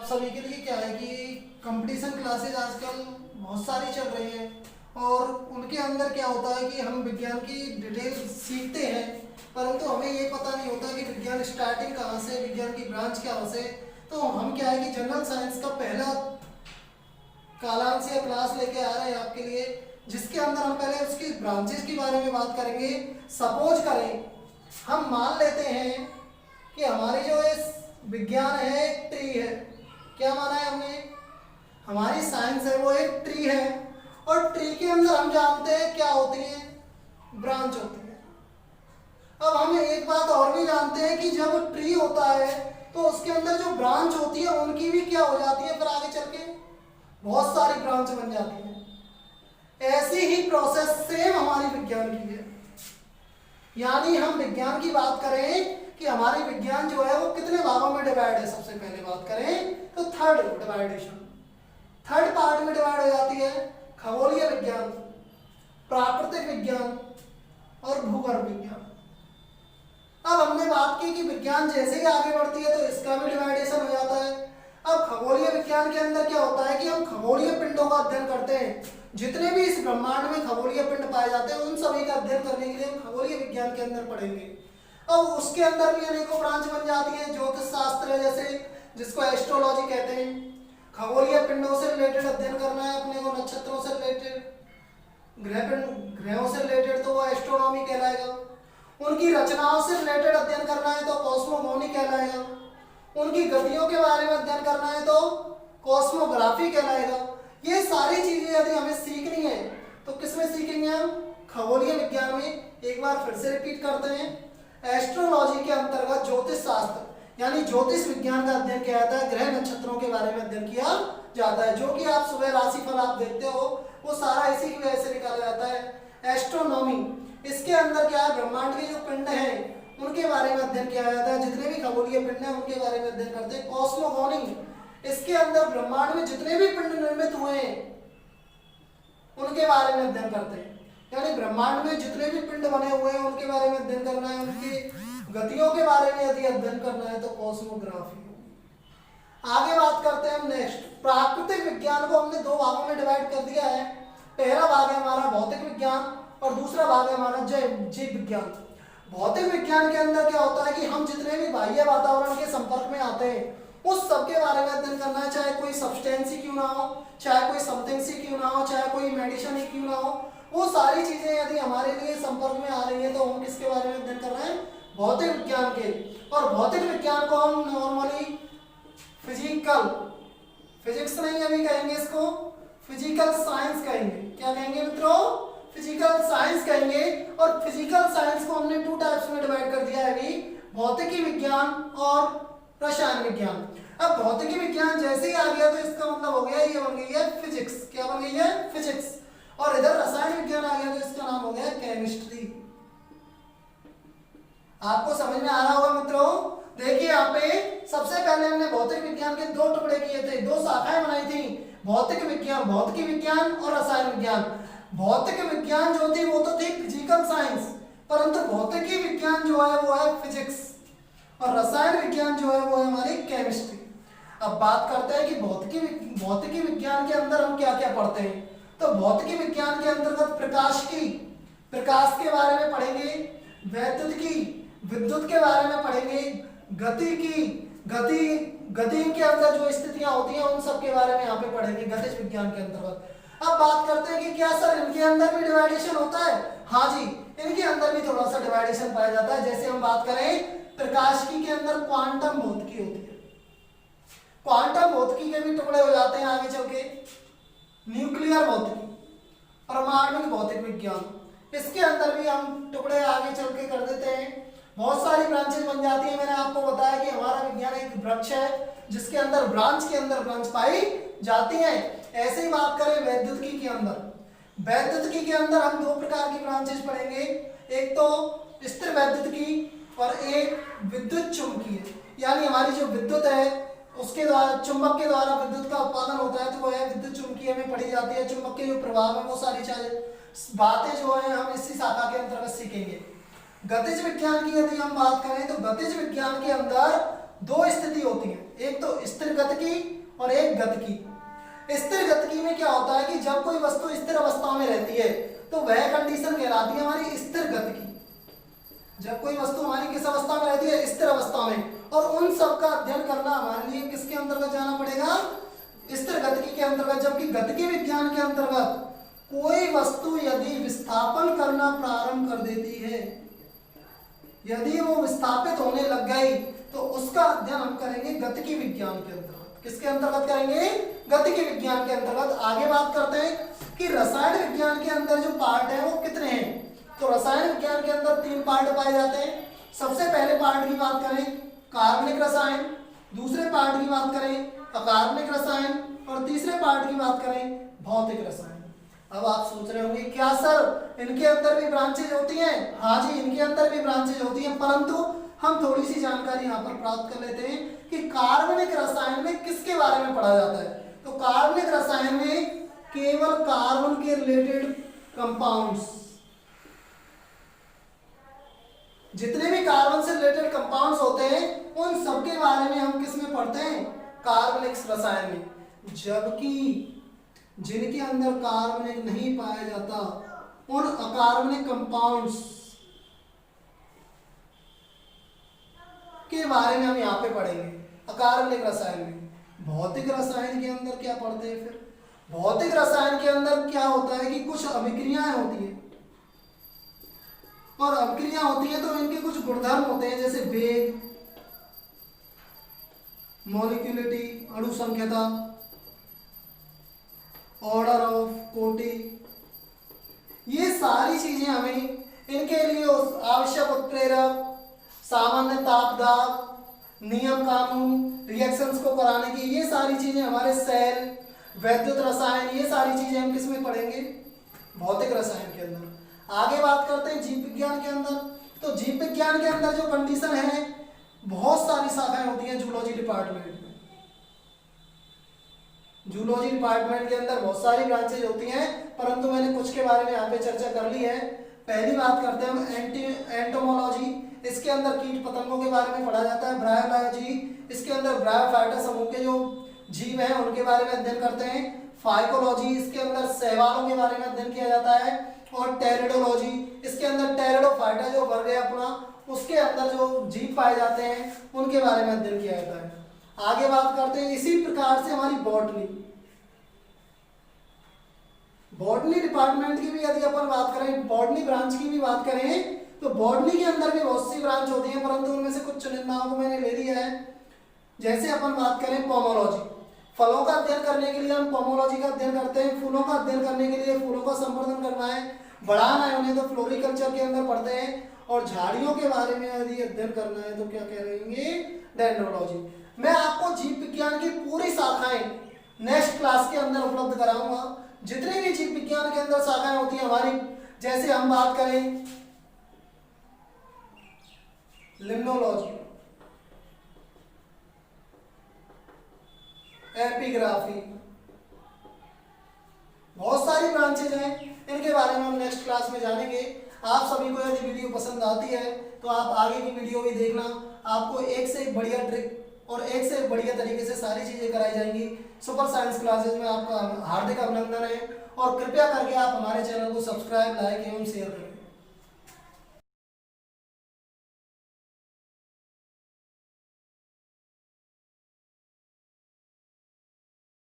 सभी के लिए क्या है कि कंपटीशन क्लासेज आजकल बहुत सारी चल रही हैं और उनके अंदर क्या होता है कि हम विज्ञान की डिटेल सीखते हैं, परंतु हमें ये पता नहीं होता कि विज्ञान स्टार्टिंग कहाँ से, विज्ञान की ब्रांच कहाँ से। तो हम क्या है कि जनरल साइंस का पहला कालांश या क्लास लेके आ रहे हैं आपके लिए, जिसके अंदर हम पहले उसकी ब्रांचेस के बारे में बात करेंगे। सपोज करें, हम मान लेते हैं कि हमारी जो इस विज्ञान है एक ट्री है। क्या माना है हमने? हमारी साइंस है वो एक ट्री है, और ट्री के अंदर हम जानते हैं क्या होती है, ब्रांच होती है। अब हम एक बात और भी जानते हैं कि जब ट्री होता है तो उसके अंदर जो ब्रांच होती है उनकी भी क्या हो जाती है, फिर आगे चल के बहुत सारी ब्रांच बन जाती है। ऐसी ही प्रोसेस सेम हमारी विज्ञान की है। यानी हम विज्ञान की बात करें कि हमारी विज्ञान जो है वो कितने भागों में डिवाइड है। सबसे पहले बात करें तो थर्ड डिवाइडेशन, थर्ड पार्ट में डिवाइड हो जाती है। खगोलीय विज्ञान, प्राकृतिक विज्ञान और भूगर्भ विज्ञान। अब हमने बात की कि विज्ञान जैसे ही आगे बढ़ती है तो इसका भी डिवाइडेशन हो जाता है। अब खगोलीय विज्ञान के अंदर क्या होता है कि हम खगोलीय पिंडों का अध्ययन करते हैं। जितने भी इस ब्रह्मांड में खगोलीय पिंड पाए जाते हैं उन सभी का अध्ययन करने के लिए हम खगोलीय विज्ञान के अंदर पढ़ेंगे। अब उसके अंदर भी अनेकों ब्रांच बन जाती है। ज्योतिष शास्त्र है, जैसे जिसको एस्ट्रोलॉजी कहते हैं। खगोलीय पिंडों से रिलेटेड अध्ययन करना है अपने को, नक्षत्रों से रिलेटेड, ग्रहों से रिलेटेड तो वो एस्ट्रोनॉमी कहलाएगा। उनकी रचनाओं से रिलेटेड अध्ययन करना है तो कॉस्मोगॉनी कहलाएगा। उनकी गतियों के बारे में अध्ययन करना है तो कॉस्मोग्राफी कहलाएगा। ये सारी चीजें यदि हमें सीखनी है तो किसमें सीखेंगे हम? खगोलीय विज्ञान में। एक बार फिर से रिपीट करते हैं, एस्ट्रोलॉजी के अंतर्गत ज्योतिष शास्त्र यानी ज्योतिष विज्ञान का अध्ययन किया जाता है। ग्रह नक्षत्रों के बारे में अध्ययन किया जाता है। जो कि आप सुबह राशिफल आप देखते हो वो सारा इसी की वजह से निकाला जाता है। एस्ट्रोनॉमी, इसके अंदर क्या है, ब्रह्मांड के जो पिंड हैं उनके बारे में अध्ययन किया जाता है। जितने भी खगोलीय पिंड हैं उनके बारे में अध्ययन करते हैं। कॉस्मोगॉनी, इसके अंदर ब्रह्मांड में जितने भी पिंड निर्मित हुए हैं उनके बारे में अध्ययन करते हैं। यानी ब्रह्मांड में जितने भी पिंड बने हुए हैं उनके बारे में अध्ययन करना है। उनकी गतियों के बारे में यदि अध्ययन करना है तो कॉस्मोग्राफी। आगे बात करते हैं हम नेक्स्ट। प्राकृतिक विज्ञान को हमने दो भागों में डिवाइड कर दिया है। पहला भाग है हमारा भौतिक विज्ञान और दूसरा भाग है हमारा जीव विज्ञान। भौतिक विज्ञान के अंदर क्या होता है कि हम जितने भी बाह्य वातावरण के संपर्क में आते हैं उस सब के बारे में अध्ययन करना है। चाहे कोई सब्सटेंस ही क्यों ना हो, चाहे कोई समथिंग ही क्यों ना हो, चाहे कोई मेडिसिन ही क्यों ना हो, वो सारी चीजें यदि हमारे लिए संपर्क में आ रही है तो हम किसके बारे में अध्ययन कर रहे हैं? भौतिक विज्ञान के। और भौतिक विज्ञान को हम नॉर्मली फिजिक्स नहीं अभी कहेंगे, इसको फिजिकल साइंस कहेंगे। क्या कहेंगे मित्रों? फिजिकल साइंस कहेंगे। और फिजिकल साइंस को हमने टू टाइप्स में डिवाइड कर दिया है अभी, भौतिकी विज्ञान और रसायन विज्ञान। अब भौतिकी विज्ञान जैसे ही आ गया तो इसका मतलब हो गया ये बन गई है फिजिक्स। क्या बन गई है? फिजिक्स। और इधर रसायन विज्ञान आ गया तो इसका नाम हो गया केमिस्ट्री। आपको समझ में आ रहा होगा मित्रों? देखिए यहाँ पे सबसे पहले हमने भौतिक विज्ञान के दो टुकड़े किए थे, दो शाखाएं बनाई थी, भौतिक विज्ञान, भौतिकी विज्ञान और रसायन विज्ञान। भौतिक विज्ञान जो थी वो तो थी फिजिकल साइंस, परंतु भौतिकी विज्ञान जो है वो है फिजिक्स और रसायन विज्ञान जो है वो है हमारी केमिस्ट्री। अब बात करते हैं कि भौतिकी विज्ञान के अंदर हम क्या क्या पढ़ते हैं। तो भौतिकी विज्ञान के अंतर्गत प्रकाश के बारे में पढ़ेंगे, विद्युत के बारे में पढ़ेंगे, गति के अंदर जो स्थितियां होती हैं उन सब के बारे में यहाँ पे पढ़ेंगे गतिज विज्ञान के अंतर्गत। अब बात करते हैं कि क्या सर इनके अंदर भी डिवाइडेशन होता है? हाँ जी, इनके अंदर भी थोड़ा सा डिवाइडेशन पाया जाता है। जैसे हम बात करें प्रकाशिकी के अंदर क्वांटम भौतिकी होती है। क्वांटम भौतिकी के भी टुकड़े हो जाते हैं आगे चल के। न्यूक्लियर भौतिकी, परमाणु भौतिक विज्ञान, इसके अंदर भी हम टुकड़े आगे चल के कर देते हैं। बहुत सारी ब्रांचेस बन जाती है। मैंने आपको बताया कि हमारा विज्ञान एक वृक्ष है जिसके अंदर ब्रांच के अंदर ब्रांच पाई जाती है। ऐसे ही बात करें वैद्युतिकी के अंदर, वैद्युतिकी के अंदर हम दो प्रकार की ब्रांचेस पढ़ेंगे, एक तो स्थिर वैद्युतिकी और एक विद्युत चुंबकीय। यानी हमारी जो विद्युत है उसके द्वारा, चुंबक के द्वारा विद्युत का उत्पादन होता है तो वो है विद्युत चुंबकीय में पढ़ी जाती है। चुंबक के जो प्रभाव है वो सारी बातें जो है हम इसी शाखा के अंतर्गत सीखेंगे। गतिज विज्ञान की यदि हम बात करें तो गतिज विज्ञान के अंदर दो स्थिति होती है, एक तो स्थिर गतिकी और एक गतिकी। स्थिर गतिकी में क्या होता है कि जब कोई वस्तु स्थिर अवस्था में रहती है तो वह कंडीशन कहलाती है हमारी स्थिर गतिकी। जब कोई वस्तु हमारी किस अवस्था में रहती है, स्थिर अवस्था में, और उन सब का अध्ययन करना हमारे लिए किसके अंतर्गत जाना पड़ेगा, स्थिर गतिकी के अंतर्गत। जबकि गतिकी विज्ञान के अंतर्गत कोई वस्तु यदि विस्थापन करना प्रारंभ कर देती है, यदि वो विस्थापित होने लग गई, तो उसका अध्ययन हम करेंगे गतिकी विज्ञान के अंतर्गत। किसके अंतर्गत करेंगे, गतिकी विज्ञान के अंतर्गत। आगे बात करते हैं कि रसायन विज्ञान के अंदर जो पार्ट है वो कितने हैं। तो रसायन विज्ञान के अंदर 3 पार्ट पाए जाते हैं। सबसे पहले पार्ट की बात करें कार्बनिक रसायन, दूसरे पार्ट की बात करें अकार्बनिक रसायन, और तीसरे पार्ट की बात करें भौतिक रसायन। अब आप सोच रहे होंगे क्या सर इनके अंदर भी ब्रांचेज होती हैं। हाँ जी, इनके अंदर भी ब्रांचेज होती हैं, परंतु हम थोड़ी सी जानकारी यहाँ पर प्राप्त कर लेते हैं कि कार्बनिक रसायन में किसके बारे में पढ़ा जाता है। तो कार्बनिक रसायन में केवल कार्बन के रिलेटेड कंपाउंड्स, जितने भी कार्बन से रिलेटेड कंपाउंड्स होते हैं उन सबके बारे में हम किस में पढ़ते हैं, कार्बनिक रसायन में। जबकि जिनके अंदर कार्बनिक नहीं पाया जाता उन अकार्बनिक कंपाउंड्स के बारे में हम यहाँ पे पढ़ेंगे अकार्बनिक रसायन में। भौतिक रसायन के अंदर क्या पढ़ते हैं फिर, भौतिक रसायन के अंदर क्या होता है कि कुछ अभिक्रियाएं होती हैं, और अभिक्रिया होती है तो इनके कुछ गुणधर्म होते हैं, जैसे वेग, मॉलिक्यूलिटी अणु संख्यता, ऑर्डर ऑफ कोटि, ये सारी चीजें हमें इनके लिए आवश्यक उत्प्रेरक, सामान्य तापदाब, नियम कानून, रिएक्शंस को कराने की, ये सारी चीजें हमारे सेल, वैद्युत रसायन, ये सारी चीजें हम किस में पढ़ेंगे, भौतिक रसायन के अंदर। आगे बात करते हैं जीव विज्ञान के अंदर। तो जीव विज्ञान के अंदर जो कंडीशन है, बहुत सारी शाखाएं होती हैं जूलॉजी डिपार्टमेंट में। जूलॉजी डिपार्टमेंट के अंदर बहुत सारी ब्रांचेज होती हैं, परंतु मैंने कुछ के बारे में यहाँ पे चर्चा कर ली है। पहली बात करते हैं हम एंटोमोलॉजी। इसके अंदर कीट पतंगों के बारे में पढ़ा जाता है। ब्रायोलॉजी, इसके अंदर ब्रायोफाइटा समूह के जो जीव हैं उनके बारे में अध्ययन करते हैं। फाइकोलॉजी, इसके अंदर शैवालों के बारे में अध्ययन किया जाता है। और टेरिडोलॉजी, इसके अंदर टेरिडोफाइटा जो वर्ग है अपना, उसके अंदर जो जीव पाए जाते हैं उनके बारे में अध्ययन किया जाता है। आगे बात करते हैं इसी प्रकार से हमारी बॉटनी। बॉटनी डिपार्टमेंट की भी यदि अपन बात करें, बॉटनी ब्रांच की भी बात करें, तो बॉटनी के अंदर भी बहुत सी ब्रांच होती हैं, परंतु उनमें से कुछ चुनिंदाओं को मैंने ले लिया है। जैसे अपन बात करें पोमोलॉजी, फलों का अध्ययन करने के लिए हम पोमोलॉजी का अध्ययन करते हैं। फूलों का अध्ययन करने के लिए फूलों का संवर्धन करना है, बढ़ाना है उन्हें, तो फ्लोरिकल्चर के अंदर पढ़ते हैं। और झाड़ियों के बारे में यदि अध्ययन करना है तो क्या कह रहेंगे, डेंड्रोलॉजी। मैं आपको जीव विज्ञान की पूरी शाखाएं नेक्स्ट क्लास के अंदर उपलब्ध कराऊंगा। जितने भी जीव विज्ञान के अंदर शाखाएं होती हैं हमारी, जैसे हम बात करें लिम्नोलॉजी, एपिग्राफी, बहुत सारी ब्रांचेज हैं, इनके बारे में हम नेक्स्ट क्लास में जानेंगे। आप सभी को यदि वीडियो पसंद आती है तो आप आगे की वीडियो भी देखना। आपको एक से एक बढ़िया ट्रिक और एक से एक बढ़िया तरीके से सारी चीजें कराई जाएंगी। सुपर साइंस क्लासेज में आपका हार्दिक अभिनंदन है, और कृपया करके आप हमारे चैनल को सब्सक्राइब, लाइक एवं शेयर करें।